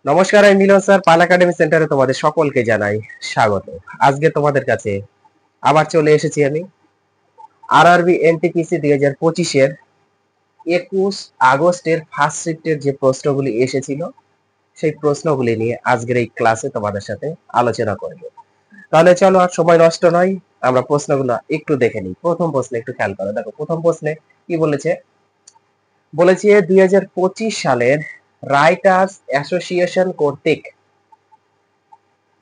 নমস্কার, আমি মিলন স্যার। পাল একাডেমি সেন্টারে তোমাদের সকলকে জানাই স্বাগত। আজকে তোমাদের কাছে আবার চলে এসেছি আমি আরআরবি এনটিপিসি 2025-এর 21 আগস্টের ফার্স্ট শিফটের যে প্রশ্নগুলি এসেছিল সেই প্রশ্নগুলি নিয়ে আজকের এই ক্লাসে তোমাদের সাথে আলোচনা করব। তাহলে চলো আর সময় নষ্ট নয়, আমরা প্রশ্নগুলো একটু দেখে নিই। প্রথম প্রশ্নে একটু খেয়াল করো। দেখো প্রথম প্রশ্নে কি বলেছে। 2025 সালের রাইটার্স অ্যাসোসিয়েশন কর্তৃক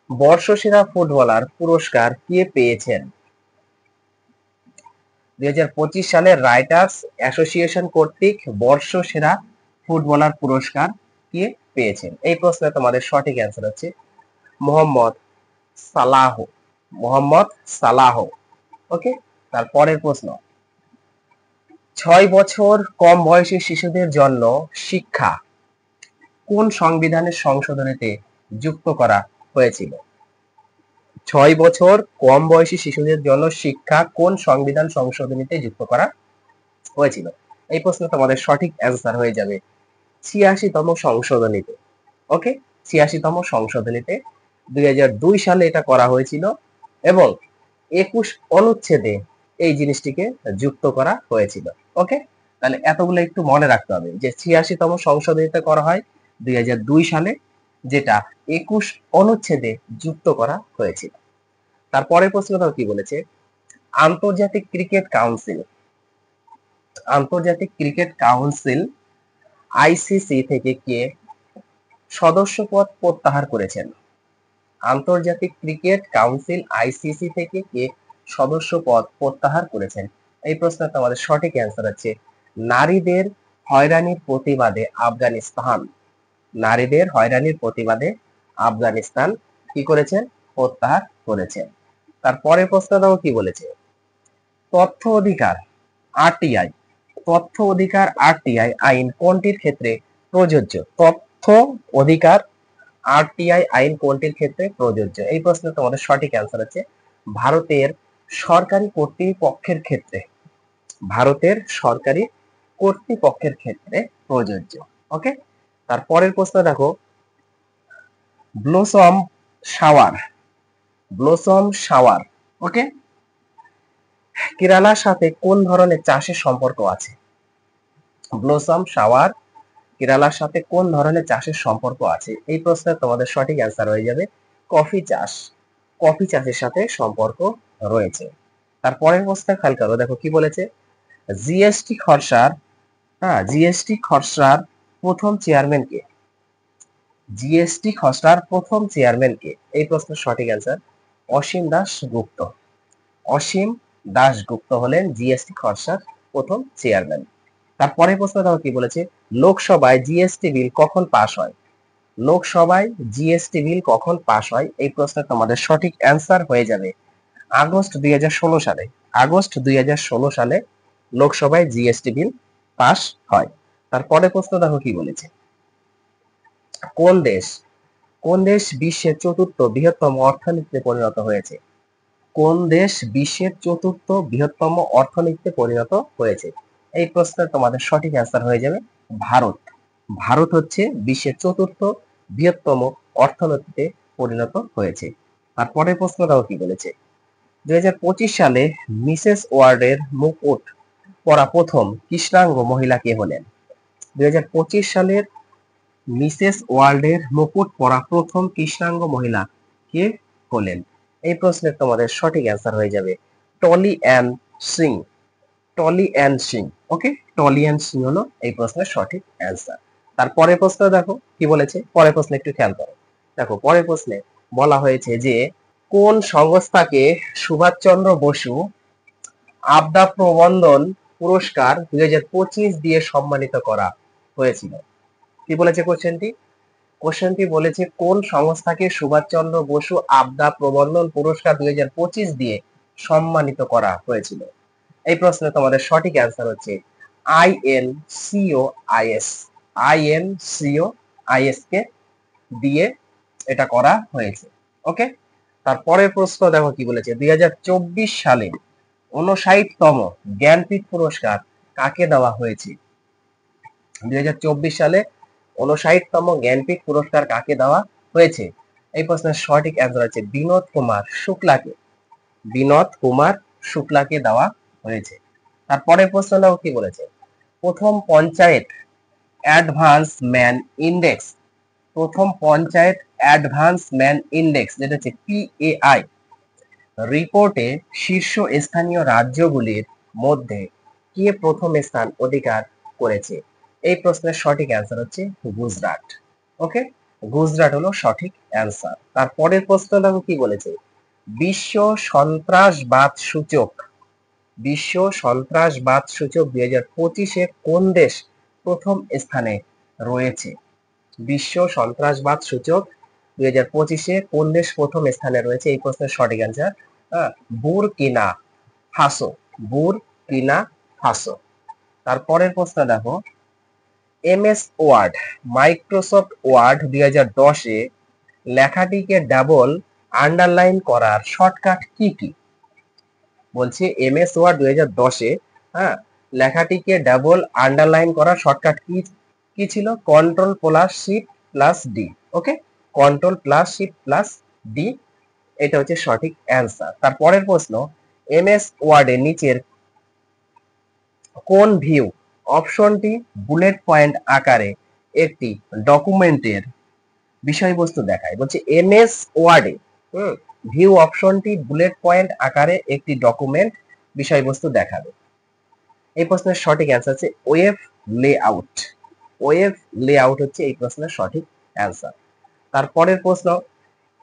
বর্ষসেরা ফুটবলার পুরস্কার কে পেয়েছেন? 2025 সালে রাইটার্স অ্যাসোসিয়েশন কর্তৃক বর্ষসেরা ফুটবলার পুরস্কার কে পেয়েছেন? এই প্রশ্নে তোমাদের সঠিক অ্যান্সার হচ্ছে মোহাম্মদ সালাহ। মোহাম্মদ সালাহ। ওকে, তারপরের প্রশ্ন, 6 বছর কম বয়সী শিশুদের জন্য শিক্ষা কোন সংবিধানের সংশোধনীতে যুক্ত করা হয়েছিল? 6 বছর কম বয়সী শিশুদের জন্য শিক্ষা কোন সংবিধান সংশোধনীতে যুক্ত করা হয়েছিল? এই প্রশ্ন তোমাদের সঠিক অ্যান্সার হয়ে যাবে 86তম সংশোধনীতে। ওকে, 86তম সংশোধনীতে 2002 সালে এটা করা হয়েছিল এবং 21 অনুচ্ছেদে এই জিনিসটিকে যুক্ত করা হয়েছিল। ওকে, তাহলে এতগুলো একটু মনে রাখতে হবে যে 86তম সংশোধনীতে করা হয় 2002 সালে, যেটা 21 অনুচ্ছেদে যুক্ত করা হয়েছিল। তারপরের প্রশ্নটাও কি বলেছে, আন্তর্জাতিক ক্রিকেট কাউন্সিল আইসিসি থেকে কে সদস্যপদ প্রত্যাহার করেছেন? আন্তর্জাতিক ক্রিকেট কাউন্সিল আইসিসি থেকে কে সদস্যপদ প্রত্যাহার করেছেন? এই প্রশ্নের তোমাদের সঠিক অ্যান্সার হচ্ছে নারীদের হয়রানির প্রতিবাদে আফগানিস্তান। নারীদের হয়রানির প্রতিবাদে আফগানিস্তান কি করেছেন? প্রত্যাহার করেছেন। তারপরের প্রশ্নটাও কি বলেছে, তথ্য অধিকার আরটিআই আইন কোনটির ক্ষেত্রে প্রযোজ্য? তথ্য অধিকার আরটিআই আইন কোনটির ক্ষেত্রে প্রযোজ্য? এই প্রশ্নের তোমাদের সঠিক অ্যান্সার হচ্ছে ভারতের সরকারি কর্তৃপক্ষের ক্ষেত্রে। ভারতের সরকারি কর্তৃপক্ষের ক্ষেত্রে প্রযোজ্য। ওকে, তারপরের প্রশ্ন দেখো, ব্লসম শাওয়ার ওকে, কেরালার সাথে কোন ধরনের চাষের সম্পর্ক আছে? ব্লসম শাওয়ার কেরালার সাথে কোন ধরনের চাষের সম্পর্ক আছে? এই প্রশ্নের তোমাদের সঠিক অ্যান্সার হয়ে যাবে কফি চাষ। কফি চাষের সাথে সম্পর্ক রয়েছে। তারপরের প্রশ্নে খেয়াল করো, দেখো কি বলেছে, জিএসটি খসড়ার প্রথম চেয়ারম্যান কে? জিএসটি খসড়ার প্রথম চেয়ারম্যান কে? এই প্রশ্নের সঠিক অ্যান্সার অসীম দাশগুপ্ত। অসীম দাশগুপ্ত হলেন জিএসটি খসড়ার প্রথম চেয়ারম্যান। তারপরে প্রশ্ন দেখো কি বলেছে, লোকসভায় জিএসটি বিল কখন পাস হয়? লোকসভায় জিএসটি বিল কখন পাস হয়? এই প্রশ্নের তোমাদের সঠিক অ্যান্সার হয়ে যাবে আগস্ট 2016 সালে। আগস্ট 2016 সালে লোকসভায় জিএসটি বিল পাস হয়। তারপরে প্রশ্ন দেখো কি বলেছে, কোন দেশ বিশ্বের চতুর্থ বৃহত্তম অর্থনীতিতে পরিণত হয়েছে? কোন দেশ বিশ্বের চতুর্থ বৃহত্তম অর্থনীতিতে পরিণত হয়েছে? এই প্রশ্নের তোমাদের সঠিক অ্যান্সার হয়ে যাবে ভারত। ভারত হচ্ছে বিশ্বের চতুর্থ বৃহত্তম অর্থনীতিতে পরিণত হয়েছে। তারপরের প্রশ্নটাও কি বলেছে, 2025 সালে মিসেস ওয়ার্ল্ডের মুকুট পরা প্রথম কৃষ্ণাঙ্গ মহিলা কে হলেন? 2025 সালের মিসেস ওয়ার্ল্ডের মুকুট পরা প্রথম কৃষ্ণাঙ্গ মহিলা কে হলেন? এই প্রশ্নের তোমাদের সঠিক অ্যান্সার হয়ে যাবে Tolly Ann Singh. Tolly Ann Singh. Okay, Tolly Ann Singh হলো এই প্রশ্নের সঠিক অ্যান্সার। তারপরের প্রশ্ন দেখো কি বলেছে, পরের প্রশ্নে একটু খেয়াল করো। দেখো পরের প্রশ্নে বলা হয়েছে যে কোন সংস্থাকে সুভাষচন্দ্র বসু আবদা প্রবন্ধন পুরস্কার 2025 দিয়ে সম্মানিত করা হয়েছিল? কি বলেছে কোশ্চেনটি বলেছে কোন সংস্থাকে সুভাষচন্দ্র বসু আবদা প্রবন্ধন পুরস্কার 2025 দিয়ে সম্মানিত করা হয়েছিল? এই প্রশ্নে তোমাদের সঠিক অ্যান্সার হচ্ছে আইএনসিওআইএস। আইএনসিওআইএস কে দিয়ে এটা করা হয়েছে। ওকে, তারপরের প্রশ্ন দেখো কি বলেছে, 2024 সালে 59তম জ্ঞানপীঠ পুরস্কার কাকে দেওয়া হয়েছে? 2024 সালে 59তম জ্ঞানপীঠ পুরস্কার কাকে দেওয়া হয়েছে? এই প্রশ্নের সঠিক অ্যান্সার হচ্ছে বিনোদ কুমার শুক্লাকে। বিনোদ কুমার শুক্লাকে দেওয়া হয়েছে। তারপরের প্রশ্নটাও কি বলেছে? প্রথম পঞ্চায়েত অ্যাডভান্সমেন্ট ইন্ডেক্স, প্রথম পঞ্চায়েত অ্যাডভান্সমেন্ট ইন্ডেক্স যেটা হচ্ছে পিএআই রিপোর্টে শীর্ষস্থানীয় রাজ্যগুলির মধ্যে কে প্রথম স্থান অধিকার করেছে? এই প্রশ্নের সঠিক অ্যান্সার হচ্ছে গুজরাট। ওকে, গুজরাট হলো সঠিক অ্যান্সার। তারপরের প্রশ্নটা কি বলেছে? বিশ্ব সন্ত্রাসবাদ সূচক, বিশ্ব সন্ত্রাসবাদ সূচক 2025-এ কোন দেশ প্রথম স্থানে রয়েছে? বিশ্ব সন্ত্রাসবাদ সূচক 2025-এ কোন দেশ প্রথম স্থানে রয়েছে? এই প্রশ্নের সঠিক answer Burkina Faso, Burkina Faso. তারপরের প্রশ্ন দেখো, এমএস ওয়ার্ড, মাইক্রোসফট ওয়ার্ড 2010-এ লেখাটিকে ডাবল আন্ডারলাইন করার শর্টকাট কি কি? বলছে এমএস ওয়ার্ড 2010-এ লেখাটিকে ডাবল আন্ডারলাইন করার শর্টকাট কি কি ছিল? Control plus shift plus D. Okay, control plus shift plus D, এটা হচ্ছে সঠিক অ্যান্সার। তারপরের প্রশ্ন, এমএস ওয়ার্ডের নিচের কোন ভিউ অপশনটি বুলেট পয়েন্ট আকারে একটি ডকুমেন্টের বিষয়বস্তু দেখায়? বলছে এমএস ওয়ার্ডে ভিউ অপশনটি বুলেট পয়েন্ট আকারে একটি ডকুমেন্ট বিষয়বস্তু দেখাবে। এই প্রশ্নের সঠিক অ্যান্সার হচ্ছে ওয়েব লেআউট। ওয়েব লেআউট হচ্ছে এই প্রশ্নের সঠিক অ্যান্সার। তারপরের প্রশ্ন,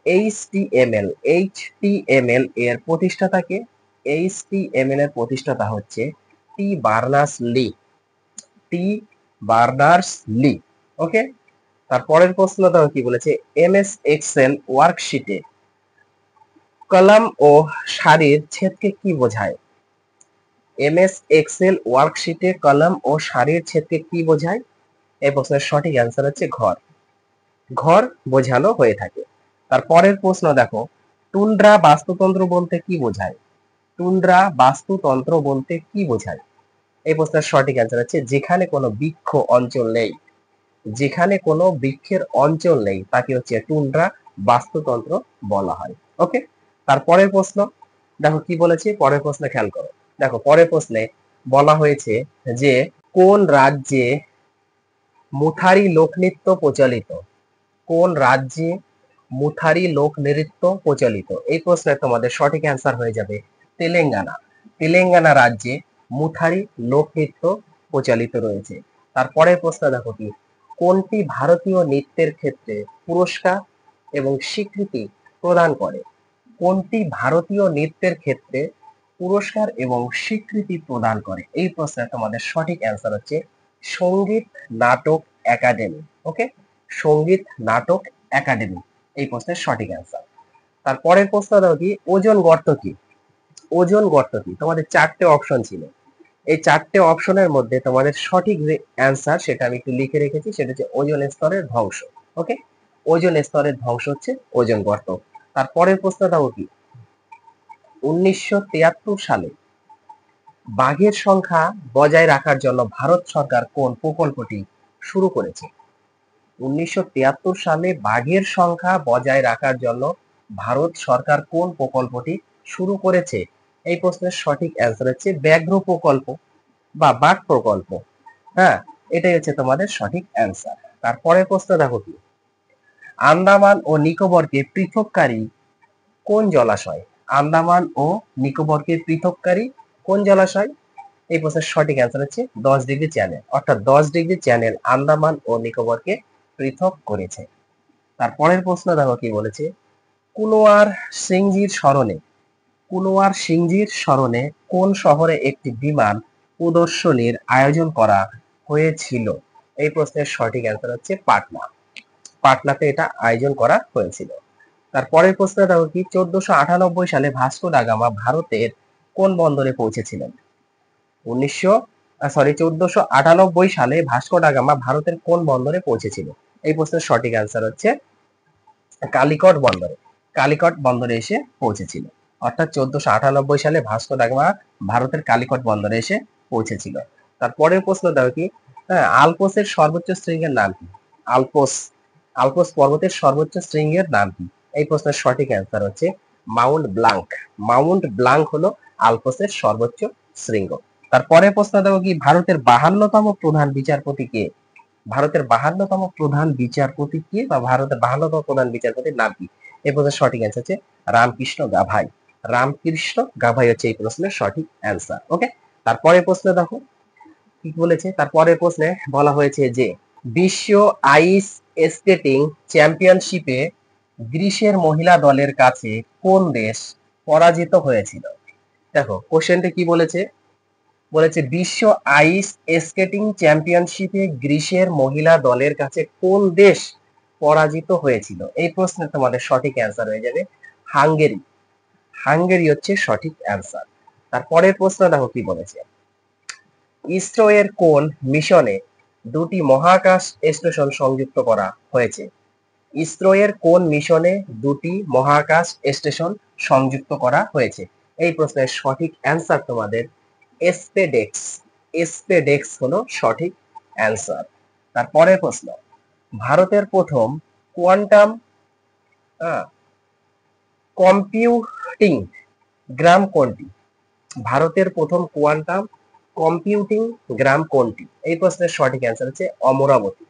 এইচটিএমএল এর প্রতিষ্ঠাতাকে? এইচটিএমএল এর প্রতিষ্ঠাতা হচ্ছে টি বার্নার্স লি, টি বার্নার্স লি। ওকে, তারপরের প্রশ্নটা কি বলেছে? এমএস এক্সেল ওয়ার্কশিটে কলাম ও সারির ছেদকে কি বোঝায়? এমএস এক্সেল ওয়ার্কশিটে কলাম ও সারির ছেদকে কি বোঝায়? এই প্রশ্নের সঠিক অ্যান্সার হচ্ছে ঘর, ঘর বোঝানো হয়ে থাকে। তারপরের প্রশ্ন দেখো, টুন্ড্রা বাস্তুতন্ত্র বলতে কি বোঝায়? টুন্ড্রা বাস্তুতন্ত্র বলতে কি বোঝায়? এই প্রশ্নের সঠিক অ্যান্সার হচ্ছে যেখানে কোনো বৃক্ষ অঞ্চল নেই, যেখানে কোনো বৃক্ষের অঞ্চল নেই তাকে হচ্ছে টুন্ড্রা বাস্তুতন্ত্র বলা হয়। ওকে, তারপরের প্রশ্ন দেখো কি বলেছে, পরের প্রশ্নে খেয়াল করো। দেখো পরের প্রশ্নে বলা হয়েছে যে কোন রাজ্যে মুথারি লোকনৃত্য প্রচলিত? কোন রাজ্যে মুথারি লোক নৃত্য প্রচলিত? এই প্রশ্নের তোমাদের সঠিক অ্যান্সার হয়ে যাবে তেলেঙ্গানা। তেলেঙ্গানা রাজ্যে মুথারি লোকনৃত্য প্রচলিত রয়েছে। তারপরের প্রশ্ন দেখো কি, কোনটি ভারতীয় নৃত্যের ক্ষেত্রে পুরস্কার এবং স্বীকৃতি প্রদান করে? কোনটি ভারতীয় নৃত্যের ক্ষেত্রে পুরস্কার এবং স্বীকৃতি প্রদান করে? এই প্রশ্নের তোমাদের সঠিক অ্যান্সার হচ্ছে সঙ্গীত নাটক একাডেমি। ওকে, সঙ্গীত নাটক একাডেমি এই প্রশ্নের সঠিক অ্যান্সার। তারপরের প্রশ্ন দাও কি, ওজন গর্ত কি? ওজন গর্ত কি? তোমাদের চারটে অপশন ছিল, এই চারটে অপশনের মধ্যে তোমাদের সঠিক যে অ্যান্সার সেটা আমি একটু লিখে রেখেছি, সেটা হচ্ছে ওজন স্তরের ধ্বংস। ওকে, ওজন স্তরের ধ্বংস হচ্ছে ওজন গর্ত। তারপরের প্রশ্ন দাও কি, 1973 সালে বাঘের সংখ্যা বজায় রাখার জন্য ভারত সরকার কোন প্রকল্পটি শুরু করেছে? 1973 সালে বাঘের সংখ্যা বজায় রাখার জন্য ভারত সরকার কোন প্রকল্পটি শুরু করেছে? এই প্রশ্নের সঠিক অ্যান্সার হচ্ছে ব্যাঘ্র প্রকল্প বা বাঘ প্রকল্প। এটাই হচ্ছে তোমাদের সঠিক অ্যান্সার। তারপরের প্রশ্ন দেখো কি, আন্দামান ও নিকোবরকে পৃথককারী কোন জলাশয়? আন্দামান ও নিকোবরকে পৃথককারী কোন জলাশয়? এই প্রশ্নের সঠিক অ্যান্সার হচ্ছে 10° চ্যানেল, অর্থাৎ 10° চ্যানেল আন্দামান ও নিকোবরকে পৃথক করেছে। তারপরের প্রশ্ন দেখো কি বলেছে, কুনওয়ার সিংজির স্মরণে, কুনওয়ার সিংজির স্মরণে কোন শহরে একটি বিমান প্রদর্শনীর আয়োজন করা হয়েছিল? এই প্রশ্নের সঠিক অ্যান্সার হচ্ছে পাটনা। পাটনাতে এটা আয়োজন করা হয়েছিল। তারপরের প্রশ্ন দেখো কি, 1498 সালে ভাস্কো দা গামা ভারতের কোন বন্দরে পৌঁছেছিলেন? 1498 সালে ভাস্কো দা গামা ভারতের কোন বন্দরে পৌঁছেছিল? এই প্রশ্নের সঠিক অ্যান্সার হচ্ছে কালিকট বন্দরে। কালিকট বন্দরে এসে পৌঁছেছিল, অর্থাৎ 1498 সালে ভাস্কো দা গামা ভারতের কালিকট বন্দরে এসে পৌঁছেছিল। তারপরের প্রশ্ন দেখো কি, আলপসের সর্বোচ্চ শৃঙ্গের নাম কি? আলপস আলপস পর্বতের সর্বোচ্চ শৃঙ্গের নাম কি? এই প্রশ্নের সঠিক অ্যান্সার হচ্ছে মাউন্ট ব্লাঙ্ক। মাউন্ট ব্লাঙ্ক হলো আলপসের সর্বোচ্চ শৃঙ্গ। তারপরে প্রশ্ন দেখো কি, ভারতের 52তম প্রধান বিচারপতি কে? ভারতের 52তম প্রধান বিচারপতি কে, বা ভারতের 52তম প্রধান বিচারপতির নাম কি? এই প্রশ্নের সঠিক অ্যান্সার হচ্ছে রামকৃষ্ণ গাভাই। রামকৃষ্ণ গাভাই হচ্ছে এই প্রশ্নের সঠিক অ্যান্সার। ওকে, তারপরে প্রশ্ন দেখো কি বলেছে। তারপরে প্রশ্নে বলা হয়েছে যে বিশ্ব আইস স্কেটিং চ্যাম্পিয়নশিপে গ্রিসের মহিলা দলের কাছে কোন দেশ পরাজিত হয়েছিল? দেখো কোশ্চেনটা কি বলেছে, বলেছে বিশ্ব আইস স্কেটিং চ্যাম্পিয়নশিপে গ্রিসের মহিলা দলের কাছে কোন দেশ পরাজিত হয়েছিল? এই প্রশ্নে তোমাদের সঠিক অ্যান্সার হয়ে যাবে হাঙ্গেরি। হাঙ্গেরি হচ্ছে সঠিক অ্যান্সার। তারপরের প্রশ্ন দেখো কি বলেছে, ইসরো এর কোন মিশনে দুটি মহাকাশ স্টেশন সংযুক্ত করা হয়েছে? ইসরো এর কোন মিশনে দুটি মহাকাশ স্টেশন সংযুক্ত করা হয়েছে? এই প্রশ্নের সঠিক অ্যান্সার তোমাদের স্পেডেক্স। স্পেডেক্স হলো সঠিক অ্যান্সার। তারপরের প্রশ্ন, ভারতের প্রথম কোয়ান্টাম কম্পিউটিং গ্রাম কোনটি? ভারতের প্রথম কোয়ান্টাম কম্পিউটিং গ্রাম কোনটি? এই প্রশ্নের সঠিক অ্যান্সার হচ্ছে অমরাবতী।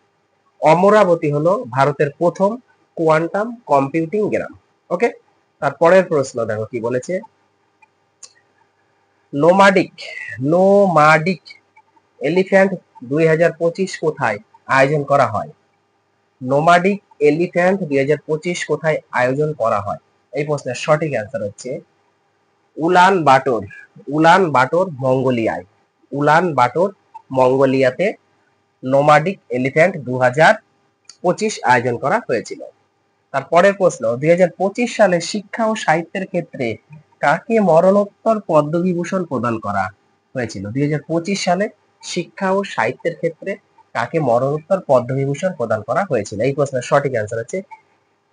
অমরাবতী হলো ভারতের প্রথম কোয়ান্টাম কম্পিউটিং গ্রাম। ওকে, তারপরের প্রশ্ন দেখো কি বলেছে, নোমাডিক নোমাডিক এলিফ্যান্ট 2025 কোথায় আয়োজন করা হয়? নোমাডিক এলিফ্যান্ট 2025 কোথায় আয়োজন করা হয়? এই প্রশ্নের সঠিক অ্যান্সার হচ্ছে উলান বাটোর। উলান বাটোর মঙ্গোলিয়ায়। উলান বাটোর মঙ্গোলিয়াতে নোমাডিক এলিফ্যান্ট 2025 আয়োজন করা হয়েছিল। তারপরের প্রশ্ন, 2025 সালে শিক্ষা ও সাহিত্যের ক্ষেত্রে কাকে মরণোত্তর পদ্মবিভূষণ প্রদান করা হয়েছিল? 2025 সালে শিক্ষা ও সাহিত্যের ক্ষেত্রে কাকে মরণোত্তর পদ্মবিভূষণ প্রদান করা হয়েছিল? এই প্রশ্নের সঠিক অ্যান্সার হচ্ছে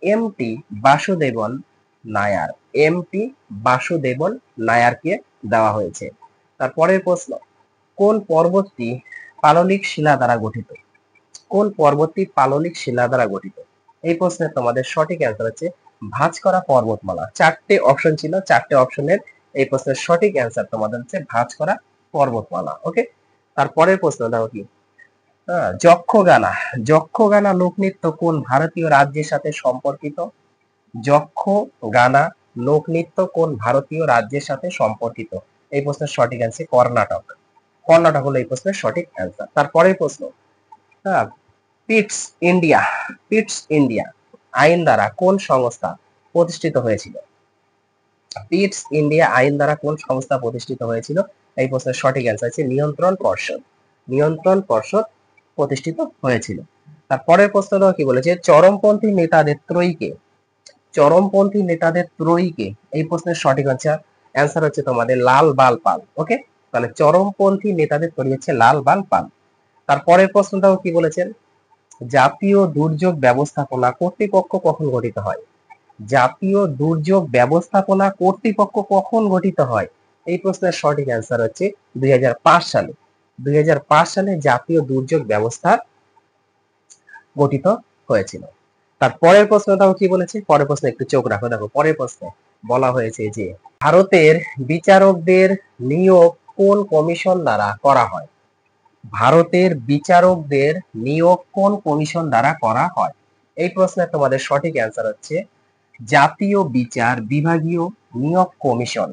এমটি বাসুদেবন নায়ার। এমটি বাসুদেবন নায়ারকে দেওয়া হয়েছে। তারপরের প্রশ্ন, কোন পর্বতটি পাললিক শিলা দ্বারা গঠিত? কোন পর্বতটি পাললিক শিলা দ্বারা গঠিত? এই প্রশ্নের তোমাদের সঠিক অ্যান্সার হচ্ছে ভাঁজকরা পর্বতমালা। 4টে অপশন ছিল, 4টে অপশনের এই প্রশ্নের সঠিক অ্যান্সার তোমাদের হচ্ছে ভাঁজকরা পর্বতমালা। ওকে, তারপরের প্রশ্ন দেখো কি, যক্ষগানা। যক্ষগানা লোকনৃত্য কোন ভারতীয় রাজ্যের সাথে সম্পর্কিত? যক্ষগানা লোকনৃত্য কোন ভারতীয় রাজ্যের সাথে সম্পর্কিত? এই প্রশ্নের সঠিক অ্যান্সার কর্ণাটক। কর্ণাটক হলো এই প্রশ্নের সঠিক অ্যান্সার। তারপরের প্রশ্ন, পিটস ইন্ডিয়া পিটস ইন্ডিয়া আইন দ্বারা কোন সংস্থা প্রতিষ্ঠিত হয়েছিল? পিটস ইন্ডিয়া আইন দ্বারা কোন সংস্থা প্রতিষ্ঠিত হয়েছিল? এই প্রশ্নের সঠিক অ্যান্সার হচ্ছে নিয়ন্ত্রণ পর্ষদ। নিয়ন্ত্রণ পর্ষদ প্রতিষ্ঠিত হয়েছিল। তারপরের প্রশ্নটা কি বলেছে, চরমপন্থী নেতাদের ত্রয়ীকে। চরমপন্থী নেতাদের ত্রয়ীকে এই প্রশ্নের সঠিক অ্যান্সার হচ্ছে তোমাদের লাল বাল পাল। ওকে, তাহলে চরমপন্থী নেতাদের ত্রয়ী হচ্ছে লাল বাল পাল। তারপরের প্রশ্নটাও কি বলেছেন, জাতীয় দুর্যোগ ব্যবস্থাপনা কর্তৃপক্ষ কখন গঠিত হয়? জাতীয় দুর্যোগ ব্যবস্থাপনা কর্তৃপক্ষ কখন গঠিত হয়? এই প্রশ্নের সঠিক অ্যান্সার হচ্ছে 2005 সালে। 2005 সালে জাতীয় দুর্যোগ ব্যবস্থা গঠিত হয়েছিল। তার পরের প্রশ্নটাও কি বলেছে, পরের প্রশ্নে একটু চোখ রাখো। দেখো পরের প্রশ্নে বলা হয়েছে যে ভারতের বিচারকদের নিয়োগ কোন কমিশন দ্বারা করা হয়? ভারতের বিচারকদের নিয়োগ কোন কমিশন দ্বারা করা হয়? এই প্রশ্নের তোমাদের সঠিক অ্যান্সার হচ্ছে জাতীয় বিচার বিভাগীয় নিয়োগ কমিশন।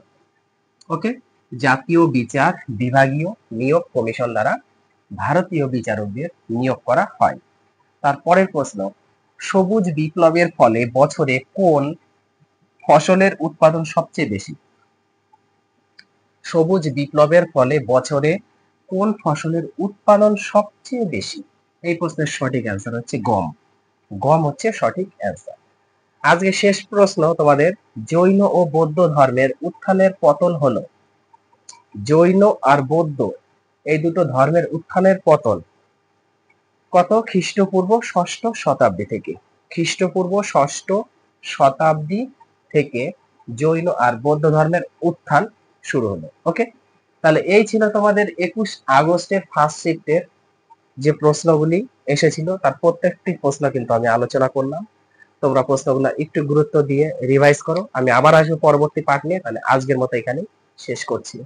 ওকে, জাতীয় বিচার বিভাগীয় নিয়োগ কমিশন দ্বারা ভারতীয় বিচারকদের নিয়োগ করা হয়। তারপরের প্রশ্ন, সবুজ বিপ্লবের ফলে বছরে কোন ফসলের উৎপাদন সবচেয়ে বেশি? সবুজ বিপ্লবের ফলে বছরে কোন ফসলের উৎপাদন সবচেয়ে বেশি? এই প্রশ্নের সঠিক অ্যান্সার হচ্ছে গম। গম হচ্ছে সঠিক অ্যান্সার। আজকে শেষ প্রশ্ন তোমাদের, জৈন ও বৌদ্ধ ধর্মের উত্থানের পতন হলো, জৈন আর বৌদ্ধ এই দুটো ধর্মের উত্থানের পতন কত খ্রিস্টপূর্ব 6ষ্ঠ শতাব্দী থেকে? খ্রিস্টপূর্ব 6ষ্ঠ শতাব্দী থেকে জৈন আর বৌদ্ধ ধর্মের উত্থান শুরু হলো। ওকে, তাহলে এই ছিল তোমাদের 21 আগস্টের ফার্স্ট শিফটের যে প্রশ্নগুলি এসেছিল তার প্রত্যেকটি প্রশ্ন কিন্তু আমি আলোচনা করলাম। তোমরা প্রশ্নগুলো একটু গুরুত্ব দিয়ে রিভাইজ করো। আমি আবার আসবো পরবর্তী পার্ট নিয়ে। তাহলে আজকের মতো এখানেই শেষ করছি।